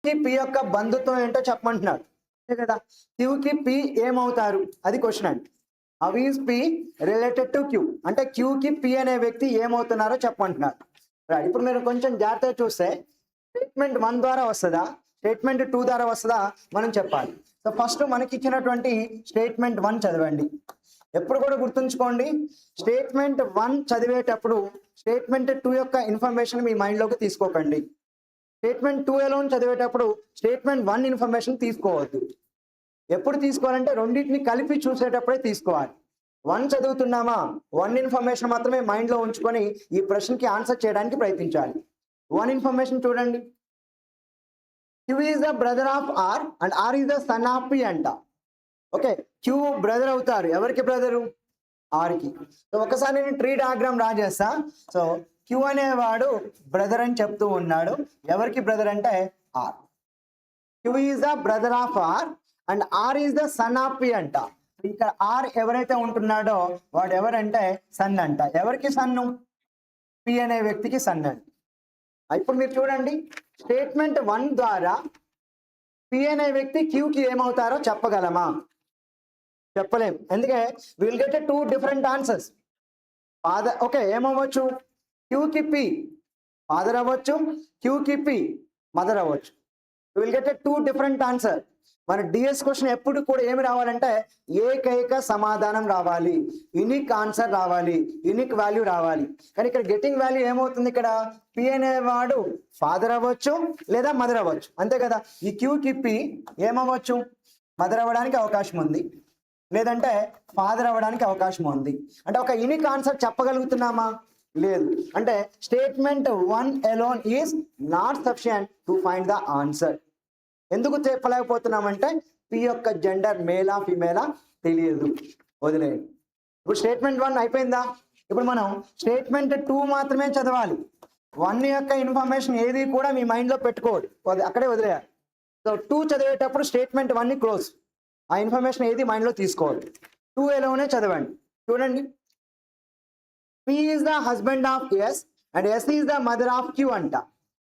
కి పి యొక్క బంధుత్వం ఏంటో చెప్పమంటున్నాడు అంతే కదా. క్యూ కి పి ఏమవుతారు అది క్వశ్చన్ అండి. How is P related to Q అంటే క్యూ కి పి అనే వ్యక్తి ఏమవుతున్నారో చెప్పమంటున్నారు. రైట్, ఇప్పుడు మీరు కొంచెం జాగ్రత్తగా చూస్తే స్టేట్మెంట్ 1 ద్వారా వస్తుందా స్టేట్మెంట్ 2 ద్వారా వస్తుందా మనం చెప్పాలి. సో ఫస్ట్ మనకి ఇచ్చినటువంటి స్టేట్మెంట్ 1 చదవండి. ఎప్పుడు కూడా గుర్తుంచుకోండి, స్టేట్మెంట్ 1 చదివేటప్పుడు స్టేట్మెంట్ 2 యొక్క ఇన్ఫర్మేషన్ మీ మైండ్లోకి తీసుకోకండి. స్టేట్మెంట్ 2 అలోన్ చదివేటప్పుడు స్టేట్మెంట్ 1 ఇన్ఫర్మేషన్ తీసుకోవద్దు. ఎప్పుడు తీసుకోవాలంటే రెండింటిని కలిపి చూసేటప్పుడే తీసుకోవాలి. 1 చదువుతున్నామా 1 ఇన్ఫర్మేషన్ మాత్రమే మైండ్లో ఉంచుకొని ఈ ప్రశ్నకి ఆన్సర్ చేయడానికి ప్రయత్నించాలి. 1 ఇన్ఫర్మేషన్ చూడండి, Q is the brother of R and R is the son of P అంట. ఓకే, క్యూ బ్రదర్ అవుతారు, ఎవరికి బ్రదరు? ఆర్కి. సో ఒకసారి నేను ట్రీ డయాగ్రామ్ డ్రా చేస్తా. సో క్యూ అనేవాడు బ్రదర్ అని చెప్తూ ఉన్నాడు, ఎవరికి బ్రదర్ అంటే R. Q is the brother of R and R is the son of P అంట. ఇక్కడ ఆర్ ఎవరైతే ఉంటున్నాడో వాడు ఎవరంటే సన్ అంట. ఎవరికి సన్ను? పి అనే వ్యక్తికి సన్ అండి. ఇప్పుడు మీరు చూడండి, స్టేట్మెంట్ 1 ద్వారా పి అనే వ్యక్తి క్యూకి ఏమవుతారో చెప్పగలమా? చెప్పలేం. ఎందుకంటే will get 2 different answers. Father, okay, ఏమవ్వచ్చు? క్యూకి పి ఫాదర్ అవ్వచ్చు, క్యూకి పి మదర్ అవ్వచ్చు. Will get 2 different answer. మన డిఎస్ క్వశ్చన్ ఎప్పుడు కూడా ఏమి రావాలంటే ఏకైక సమాధానం రావాలి, యూనిక్ ఆన్సర్ రావాలి, యూనిక్ వాల్యూ రావాలి. కానీ ఇక్కడ గెటింగ్ వాల్యూ ఏమవుతుంది? ఇక్కడ పి అనేవాడు ఫాదర్ అవ్వచ్చు లేదా మదర్ అవ్వచ్చు, అంతే కదా. ఈ క్యూకి పి ఏమవ్వచ్చు? మదర్ అవ్వడానికి అవకాశం ఉంది, లేదంటే ఫాదర్ అవ్వడానికి అవకాశం ఉంది. అంటే ఒక యూనిక్ ఆన్సర్ చెప్పగలుగుతున్నామా? లేదు. అంటే statement 1 alone is not sufficient to find the answer. ఎందుకు చెప్పలేకపోతున్నామంటే పి యొక్క జెండర్ మేలా ఫిమేలా తెలియదు, వదిలేయండి. ఇప్పుడు స్టేట్మెంట్ 1 అయిపోయిందా? ఇప్పుడు మనం స్టేట్మెంట్ 2 మాత్రమే చదవాలి. 1 యొక్క ఇన్ఫర్మేషన్ ఏది కూడా మీ మైండ్లో పెట్టుకోవద్దు, అక్కడే వదిలేయాలి. సో 2 చదివేటప్పుడు స్టేట్మెంట్ 1ని క్లోజ్, ఆ ఇన్ఫర్మేషన్ ఏది మైండ్లో తీసుకోవాలి. 2 ఎలోనే చదవండి. చూడండి, P is the husband of S and S is the mother of Q అంట.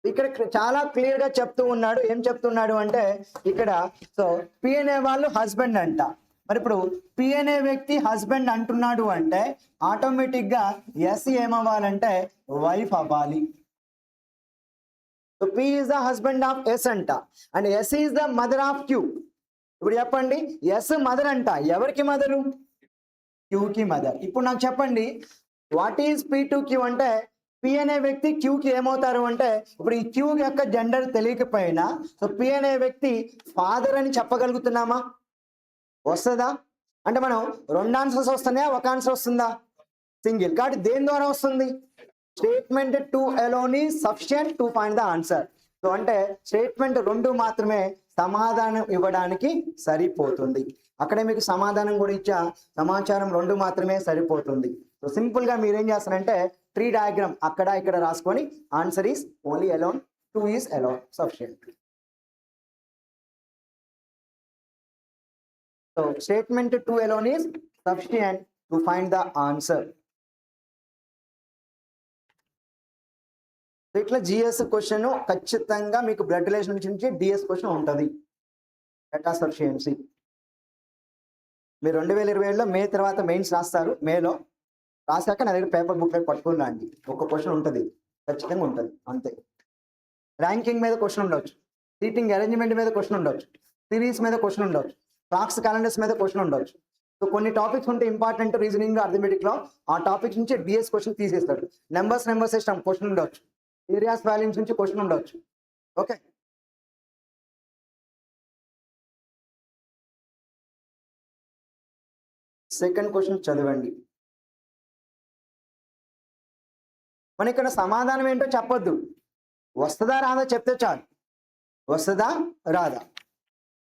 ఇక్కడ చాలా క్లియర్ గా చెప్తూ ఉన్నాడు. ఏం చెప్తున్నాడు అంటే ఇక్కడ సో పి అనే వాళ్ళు హస్బెండ్ అంట. మరి ఇప్పుడు పి అనే వ్యక్తి హస్బెండ్ అంటున్నాడు అంటే ఆటోమేటిక్ గా ఎస్ ఏమవ్వాలంటే వైఫ్ అవ్వాలి. So P is the husband of S అంట and S is the mother of Q. ఇప్పుడు చెప్పండి, ఎస్ మదర్ అంట, ఎవరికి మదరు? క్యూకి మదర్. ఇప్పుడు నాకు చెప్పండి, what is P to Q అంటే పి అనే వ్యక్తి క్యూకి ఏమవుతారు అంటే ఇప్పుడు ఈ క్యూ యొక్క జెండర్ తెలియకపోయినా సో పి అనే వ్యక్తి ఫాదర్ అని చెప్పగలుగుతున్నామా? వస్తుందా? అంటే మనం 2 ఆన్సర్స్ వస్తున్నాయా, ఒక ఆన్సర్ వస్తుందా? సింగిల్. కాబట్టి దేని ద్వారా వస్తుంది? Statement 2 alone is sufficient to find the answer. So అంటే స్టేట్మెంట్ 2 మాత్రమే సమాధానం ఇవ్వడానికి సరిపోతుంది. అక్కడే మీకు సమాధానం కూడా ఇచ్చా, సమాచారం 2 మాత్రమే సరిపోతుంది. సో సింపుల్ గా మీరేం చేస్తారంటే ట్రీ డయాగ్రామ్ అక్కడ ఇక్కడ రాసుకొని answer is only alone, 2 is alone sufficient. So statement 2 alone is sufficient to find the answer. ఇట్లా జిఎస్ క్వశ్చన్ ఖచ్చితంగా మీకు బ్లడ్ రిలేషన్ నుంచి డిఎస్ క్వశ్చన్ ఉంటుంది. డేటా సఫిషియన్సీ మీరు 2027లో మే తర్వాత మెయిన్స్ రాస్తారు. మేలో రాశాక నా దగ్గర పేపర్ బుక్లెట్ పట్టుకుని రండి. ఒక క్వశ్చన్ ఉంటుంది, ఖచ్చితంగా ఉంటుంది, అంతే. ర్యాంకింగ్ మీద క్వశ్చన్ ఉండొచ్చు, సీటింగ్ అరేంజ్మెంట్ మీద క్వశ్చన్ ఉండొచ్చు, సిరీస్ మీద క్వశ్చన్ ఉండొచ్చు, టాక్స్ క్యాలెండర్స్ మీద క్వశ్చన్ ఉండొచ్చు. సో కొన్ని టాపిక్స్ ఉంటే ఇంపార్టెంట్ రీజనింగ్ అర్థమెటిక్ లో ఆ టాపిక్స్ నుంచి డిఎస్ క్వశ్చన్ తీసేస్తాడు. నెంబర్స్ సిస్టమ్ క్వశ్చన్ ఉండొచ్చు, ఏరియాస్ వాల్యూమ్స్ నుంచి క్వశ్చన్ ఉండొచ్చు. ఓకే, సెకండ్ క్వశ్చన్ చదవండి. మన ఇక్కడ సమాధానం ఏంటో చెప్పొద్దు, వస్తుందా రాదా చెప్తే చాలు. వస్తుందా రాదా,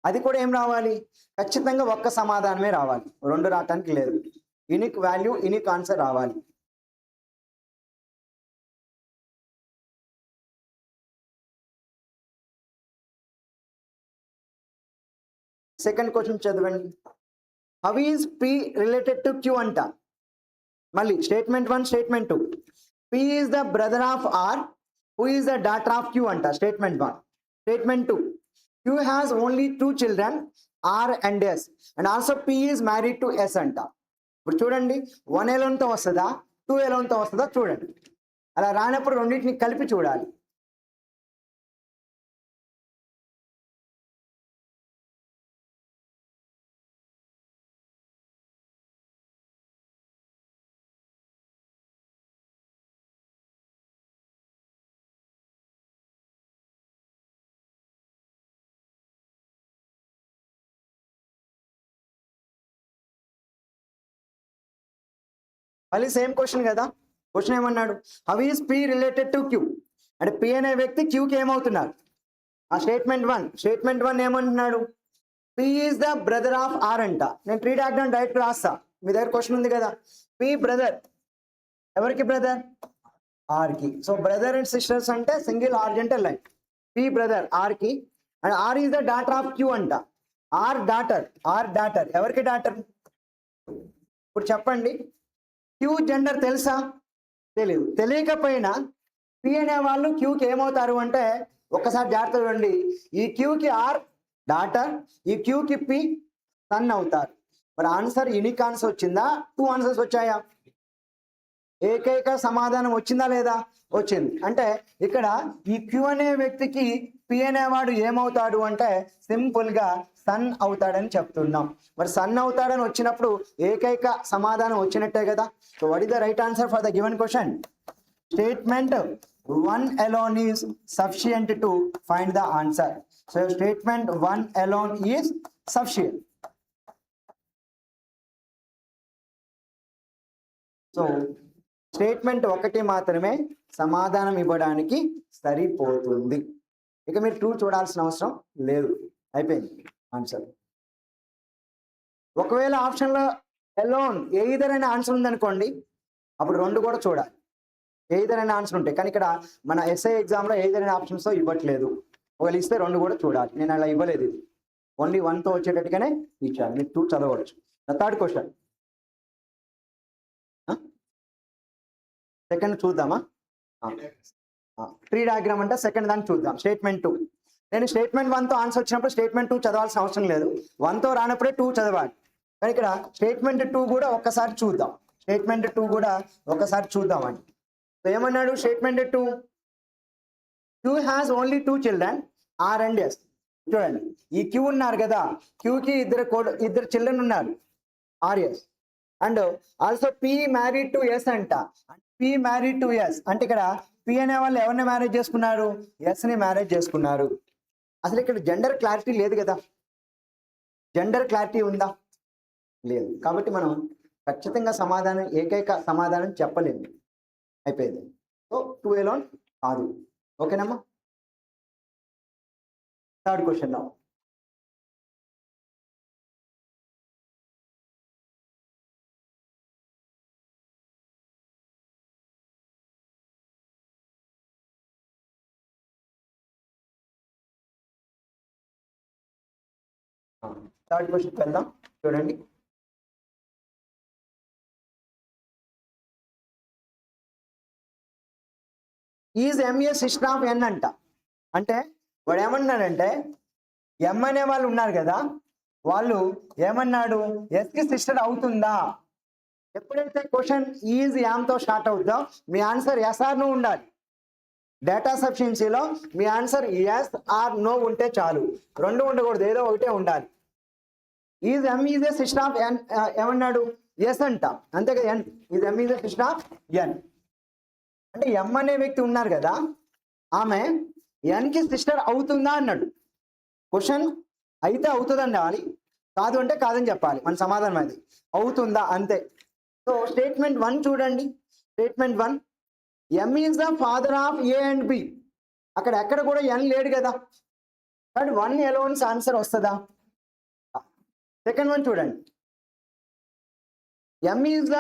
అది కూడా ఏం రావాలి? ఖచ్చితంగా ఒక్క సమాధానమే రావాలి, 2 రావటానికి లేదు. యూనిక్ వాల్యూ, యూనిక్ ఆన్సర్ రావాలి. సెకండ్ క్వశ్చన్ చదవండి. How is P related to Q అంట. మళ్ళీ statement 1 statement 2. P is the brother of R who is the daughter of Q అంట. Statement 1. Statement 2 Q has only 2 children, R and S, and also P is married to S అంట. ఇప్పుడు చూడండి 1 alone తో వస్తుందా 2 alone తో వస్తుందా చూడండి. అలా రానప్పుడు రెండింటిని కలిపి చూడాలి. మళ్ళీ సేమ్ క్వశ్చన్ కదా. క్వశ్చన్ ఏమన్నాడు, how is P related to Q, అంటే పి అనే వ్యక్తి క్యూకి ఏమవుతున్నారు. ఆ స్టేట్మెంట్ వన్ ఏమంటున్నాడు, P is the brother of R అంట. నేను ట్రీ డయాగ్రామ్ డైరెక్ట్ రాస్తా, మీ దగ్గర క్వశ్చన్ ఉంది కదా. పి బ్రదర్, ఎవరికి బ్రదర్, ఆర్ కి. సో బ్రదర్ అండ్ సిస్టర్స్ అంటే single horizontal line. P brother R కి, and R is the daughter of Q అంట. ఆర్ డాటర్ ఎవరికి డాటర్. ఇప్పుడు చెప్పండి, క్యూ జెండర్ తెలుసా, తెలియదు. తెలియకపోయినా పి అనే వాళ్ళు క్యూకి ఏమవుతారు అంటే, ఒక్కసారి జాగ్రత్త చూడండి, ఈ క్యూకి ఆర్ డాటర్, ఈ క్యూకి పి సన్ అవుతారు. మరి ఆన్సర్ యూనిక్ ఆన్సర్ వచ్చిందా, 2 ఆన్సర్స్ వచ్చాయా, ఏకైక సమాధానం వచ్చిందా లేదా, వచ్చింది. అంటే ఇక్కడ ఈ క్యూ అనే వ్యక్తికి పి అనేవాడు ఏమవుతాడు అంటే సింపుల్ గా సన్ అవుతాడని చెప్తున్నాం. మరి సన్ అవుతాడని వచ్చినప్పుడు ఏకైక సమాధానం వచ్చినట్టే కదా. So what is the right answer for the given question. Statement 1 alone is sufficient to find the answer. So statement 1 alone is sufficient. So statement 1 మాత్రమే సమాధానం ఇవ్వడానికి సరిపోతుంది. ఇక మీరు 2 చూడాల్సిన అవసరం లేదు, అయిపోయింది ఆన్సర్. ఒకవేళ ఆప్షన్లో ఎలోన్ ఎయిదర్ అనే ఆన్సర్ ఉందనుకోండి, అప్పుడు 2 కూడా చూడాలి. ఎయిదర్ అనే ఆన్సర్ ఉంటాయి, కానీ ఇక్కడ మన ఎస్ఐ ఎగ్జామ్లో ఎయిదర్ అనే ఆప్షన్స్ ఇవ్వట్లేదు. ఒకవేళ ఇస్తే 2 కూడా చూడాలి. నేను అలా ఇవ్వలేదు, ఇది ఓన్లీ 1తో వచ్చేటట్టుగానే ఇచ్చాను. మీరు 2 చదవచ్చు. థర్డ్ క్వశ్చన్, సెకండ్ చూద్దామా. ట్రీ డయాగ్రామ్ అంటే సెకండ్ దాన్ని చూద్దాం. స్టేట్మెంట్ 2, నేను స్టేట్మెంట్ 1తో ఆన్సర్ వచ్చినప్పుడు స్టేట్మెంట్ 2 చదవాల్సిన అవసరం లేదు, 1తో రానప్పుడే 2 చదవాలి. కానీ ఇక్కడ స్టేట్మెంట్ 2 కూడా ఒక్కసారి చూద్దాం. స్టేట్మెంట్ 2 కూడా ఒకసారి చూద్దామండి. సో ఏమన్నాడు statement 2, Q has only 2 children, R and S. చూడండి, ఈ క్యూ ఉన్నారు కదా, క్యూకి ఇద్దరు చిల్డ్రన్ ఉన్నారు, R S. And also P married to S అంట. పి మ్యారీడ్ టు ఎస్ అంటే ఇక్కడ పి అనే వాళ్ళు ఎవరిని మ్యారేజ్ చేసుకున్నారు, ఎస్ ని మ్యారేజ్ చేసుకున్నారు. అసలు ఇక్కడ జెండర్ క్లారిటీ లేదు కదా. జెండర్ క్లారిటీ ఉందా, లేదు. కాబట్టి మనం ఖచ్చితంగా సమాధానం, ఏకైక సమాధానం చెప్పలేము, అయిపోయింది. సో 2 alone కాదు. ఓకేనమ్మా. థర్డ్ క్వశ్చన్ నా, థర్డ్ క్వశ్చన్ వెళ్దాం. చూడండి, is MA sister of N అంట. అంటే వాడు ఏమన్నాడంటే, ఎం అనే వాళ్ళు ఉన్నారు కదా, వాళ్ళు ఏమన్నాడు, ఎస్కి సిస్టర్ అవుతుందా. ఎప్పుడైతే క్వశ్చన్ ఈజ్ యామ్తో స్టార్ట్ అవుతుందో మీ ఆన్సర్ ఎస్ ఆర్ నో ఉండాలి. డేటా సఫిషియన్సీలో మీ ఆన్సర్ ఎస్ ఆర్ నో ఉంటే చాలు, 2 ఉండకూడదు, ఏదో ఒకటే ఉండాలి. Is M is a sister of N ఏమన్నాడు, ఎస్ అంట, అంతేగా. N is M is a sister of N అంటే ఎం అనే వ్యక్తి ఉన్నారు కదా, ఆమె ఎన్కి సిస్టర్ అవుతుందా అన్నాడు. క్వశ్చన్ అయితే అవుతుందని రావాలి, కాదు అంటే కాదని చెప్పాలి. మన సమాధానం అది అవుతుందా, అంతే. సో స్టేట్మెంట్ 1 చూడండి. Statement 1, M is the father of A and B. అక్కడ ఎక్కడ కూడా ఎన్ లేడు కదా, కాబట్టి 1 ఎలోన్స్ ఆన్సర్ వస్తుందా. సెకండ్ 1 చూడండి, M is the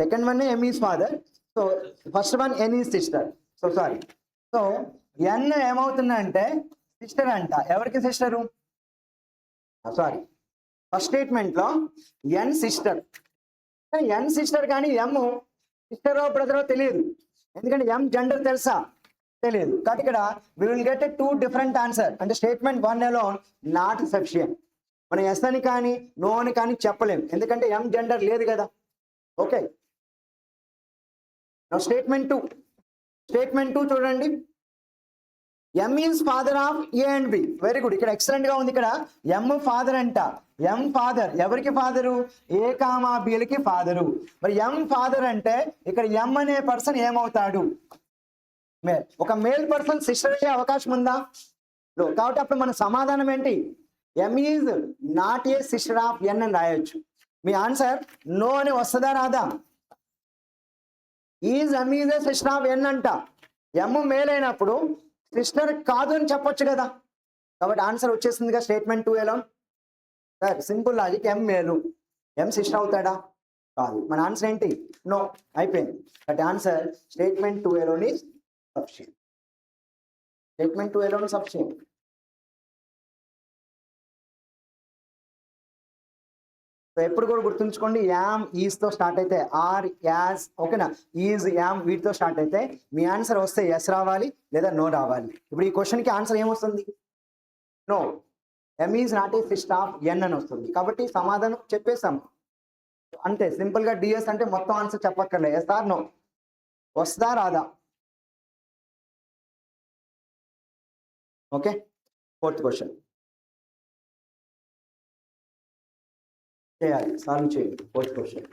second 1 M is father. So first 1 N is sister. So N ఏమవుతుందంటే సిస్టర్ అంట. ఎవరికి సిస్టరు, ఫస్ట్ స్టేట్మెంట్లో ఎన్ సిస్టర్. ఎన్ సిస్టర్ కానీ ఎమ్ సిస్టరో బ్రదరో తెలియదు, ఎందుకంటే ఎం జెండర్ తెలుసా, తెలియదు. కాబట్టి ఇక్కడ we will get 2 different answer. అంటే స్టేట్మెంట్ 1 అలోన్ నాట్ సఫిషియెంట్. మనం ఎస్ అని కానీ నో అని కానీ చెప్పలేము, ఎందుకంటే ఎం జెండర్ లేదు కదా. Okay, statement 2. స్టేట్మెంట్ 2 చూడండి. M is father of A and B. Very good, ఇక్కడ ఎక్సలెంట్ గా ఉంది. ఇక్కడ ఎం ఫాదర్ అంట. ఎం ఫాదర్ ఎవరికి ఫాదరు? ఏ కామా బిలకి ఫాదరు. మరి ఎం ఫాదర్ అంటే ఇక్కడ ఎం అనే పర్సన్ ఏమవుతాడు? మేల్. ఒక మేల్ పర్సన్ సిస్టర్ అయ్యే అవకాశం ఉందా? కాబట్టి అప్పుడు మన సమాధానం ఏంటి? M is not a sister of N అని రాయొచ్చు. మీ ఆన్సర్ నో అని వస్తుందా రాదా? Is M is a sister of N అంట. ఎమ్ మేల్ అయినప్పుడు సిస్టర్ కాదు అని చెప్పొచ్చు కదా. కాబట్టి ఆన్సర్ వచ్చేసిందిగా statement 2 alone. Sir simple logic, M male, M sister అవుతాడా? కాదు. మన ఆన్సర్ ఏంటి? నో. అయిపోయింది. But answer statement 2 alone is sufficient. Statement 2 alone sufficient. So ఎప్పుడు కూడా గుర్తుంచుకోండి, యామ్ ఈజ్ తో స్టార్ట్ అయితే, ఆర్ యాజ్, ఓకేనా, ఈజ్ యామ్ వీటితో స్టార్ట్ అయితే మీ ఆన్సర్ వస్తే ఎస్ రావాలి లేదా నో రావాలి. ఇప్పుడు ఈ క్వశ్చన్కి ఆన్సర్ ఏమొస్తుంది? No. M is not a sister of N అని వస్తుంది. కాబట్టి సమాధానం చెప్పేసాం అంతే. సింపుల్ గా డిఎస్ అంటే మొత్తం ఆన్సర్ చెప్పక్కర్లే. ఎస్ ఆర్ నో, వస్తుందా రాదా? ఓకే, 4th క్వశ్చన్ చేయాలి, సాల్వ్ చేయండి. 4th question.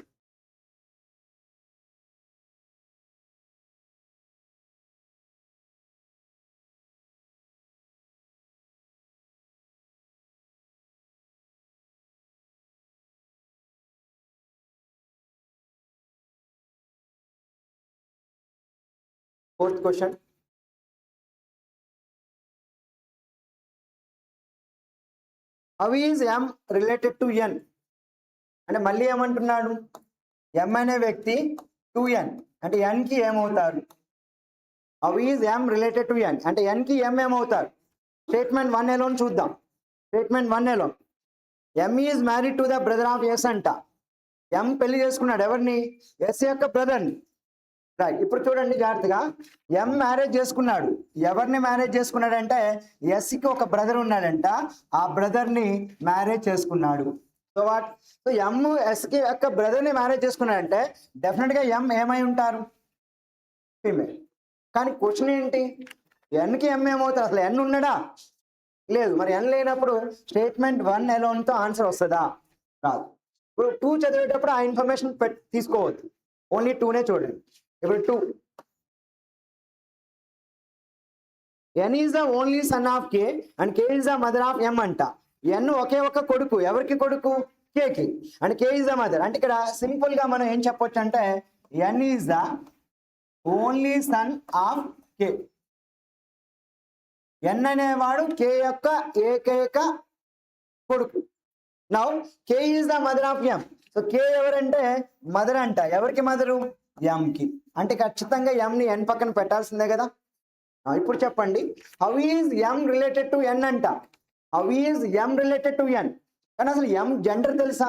Fourth question. How is M related to N? అంటే మళ్ళీ ఏమంటున్నాడు? ఎం అనే వ్యక్తి టు ఎన్ అంటే ఎన్ కి ఏమవుతారు? How is M related to N అంటే ఎన్ కి ఎం ఏమవుతారు? స్టేట్మెంట్ 1 అలోన్ చూద్దాం. Statement 1 alone M is married to the brother of S అంట. ఎం పెళ్లి చేసుకున్నాడు ఎవరిని? ఎస్ యొక్క బ్రదర్ని. రైట్. ఇప్పుడు చూడండి జాగ్రత్తగా. ఎం మ్యారేజ్ చేసుకున్నాడు. ఎవరిని మ్యారేజ్ చేసుకున్నాడంటే ఎస్కి ఒక బ్రదర్ ఉన్నాడంట. ఆ బ్రదర్ని మ్యారేజ్ చేసుకున్నాడు. So what? సో ఎం ఎస్కి యొక్క బ్రదర్ని మ్యారేజ్ చేసుకున్నాడంటే డెఫినెట్గా ఎం ఏమై ఉంటారు? ఫీమేల్. కానీ క్వశ్చన్ ఏంటి? ఎన్కి ఎం ఏమవుతారు? అసలు ఎన్ ఉన్నాడా? లేదు. మరి ఎన్ లేనప్పుడు స్టేట్మెంట్ 1 అలోన్తో ఆన్సర్ వస్తుందా? రాదు. ఇప్పుడు 2 చదివేటప్పుడు ఆ ఇన్ఫర్మేషన్ తీసుకోవద్దు, ఓన్లీ 2నే చూడండి. ఇప్పుడు 2, N is the only son of K and K is the mother of M అంట. ఎన్ ఒకే ఒక కొడుకు. ఎవరికి కొడుకు? కేకి. And K is the mother. అంటే ఇక్కడ సింపుల్ గా మనం ఏం చెప్పొచ్చు అంటే N is the only son of K. N అనేవాడు కే యొక్క ఏకైక కొడుకు. Now K is the mother of M. So K ఎవరంటే మదర్ అంట. ఎవరికి మదరు? ఎంకి. అంటే ఖచ్చితంగా ఎంని ఎన్ పక్కన పెట్టాల్సిందే కదా. ఇప్పుడు చెప్పండి, how is M related to N అంట. How is M related to N? కానీ అసలు ఎం జెండర్ తెలుసా?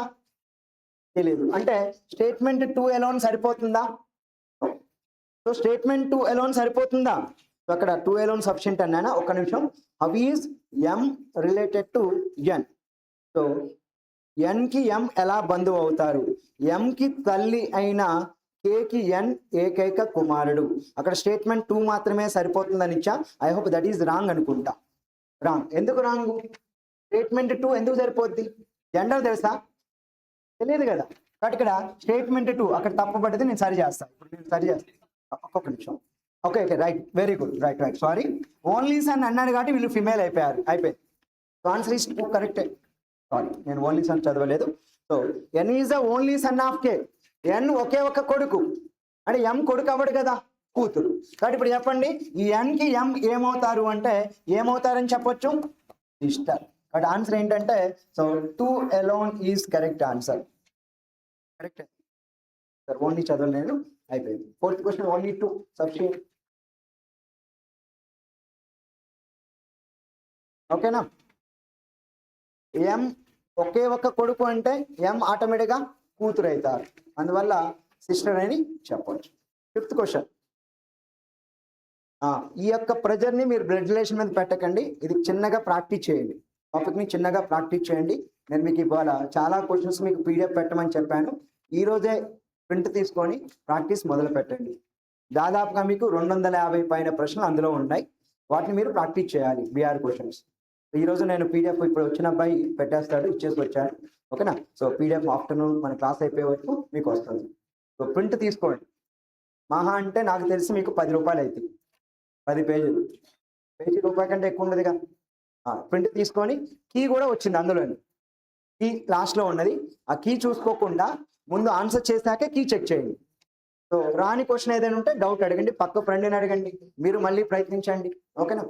తెలియదు. అంటే స్టేట్మెంట్ 2 అలోన్ సరిపోతుందా? సో స్టేట్మెంట్ 2 అలోన్ సరిపోతుందా? సో అక్కడ 2 అలోన్ సఫిషియెంట్ అన్నానా? ఒక్క నిమిషం. How is M related to N? So ఎన్కి ఎం ఎలా బంధువు అవుతారు? ఎంకి తల్లి అయిన కేకి ఎన్ ఏకైక కుమారుడు. అక్కడ స్టేట్మెంట్ 2 మాత్రమే సరిపోతుందని ఇచ్చా. I hope that is wrong అనుకుంటా. రాంగ్. ఎందుకు రాంగ్? స్టేట్మెంట్ 2 ఎందుకు సరిపోద్ది? జెండర్ తెలుసా? తెలియదు కదా. కాబట్టి ఇక్కడ స్టేట్మెంట్ 2 అక్కడ తప్పబడ్డది. నేను సరి చేస్తాను. ఇప్పుడు నేను సరి చేస్తాను. ఒక్కొక్క నిమిషం. Okay okay, right, very good, right right. Sorry, only sun అన్నాడు కాబట్టి వీళ్ళు ఫిమేల్ అయిపోయింది. సో ఆన్సర్ ఈస్ 2 కరెక్టే. సారీ, నేను ఓన్లీ సన్ చదవలేదు. So N is the only son of K. N ఒకే ఒక కొడుకు. అంటే ఎం కొడుకు అవ్వడు కదా, కూతురు. కాబట్టి ఇప్పుడు చెప్పండి, ఈ ఎన్కి ఎం ఏమవుతారు అంటే ఏమవుతారని చెప్పొచ్చు? సిస్టర్. కాబట్టి ఆన్సర్ ఏంటంటే so 2 alone is correct answer. Correct sir, only చదవలేదు. అయిపోయింది. 4th question only 2 substitute. ఓకేనా? ఎం ఒకే ఒక కొడుకు అంటే ఎం ఆటోమేటిక్గా కూతురు అవుతారు. అందువల్ల సిస్టర్ అని చెప్పవచ్చు. 5th question. ఈ యొక్క ప్రెజర్ని మీరు బ్లడ్ రిలేషన్ మీద పెట్టకండి, ఇది చిన్నగా ప్రాక్టీస్ చేయండి. టాపిక్ని చిన్నగా ప్రాక్టీస్ చేయండి. నేను మీకు ఇవాళ చాలా క్వశ్చన్స్ మీకు పీడిఎఫ్ పెట్టమని చెప్పాను. ఈ రోజే ప్రింట్ తీసుకొని ప్రాక్టీస్ మొదలు పెట్టండి. దాదాపుగా మీకు 250 పైన ప్రశ్నలు అందులో ఉన్నాయి. వాటిని మీరు ప్రాక్టీస్ చేయాలి, బీఆర్ క్వశ్చన్స్. ఈ రోజు నేను పీడిఎఫ్ ఇప్పుడు వచ్చిన అబ్బాయి పెట్టేస్తాడు, ఇచ్చేసి వచ్చాను. ఓకేనా? సో పీడిఎఫ్ ఆఫ్టర్నూన్ మన క్లాస్ అయిపోయే వరకు మీకు వస్తుంది. సో ప్రింట్ తీసుకోండి. మహా అంటే నాకు తెలిసి మీకు 10 రూపాయలు అవుతాయి. 10 పేజీలు. పేజీ రూపాయి కంటే ఎక్కువ ఉండదుగా. ప్రింట్ తీసుకొని కీ కూడా వచ్చింది అందులోని. కీ లాస్ట్లో ఉన్నది. ఆ కీ చూసుకోకుండా ముందు ఆన్సర్ చేశాకే కీ చెక్ చేయండి. సో రాని క్వశ్చన్ ఏదైనా ఉంటే డౌట్ అడగండి, పక్క ఫ్రెండ్ని అడగండి, మీరు మళ్ళీ ప్రయత్నించండి. ఓకేనా?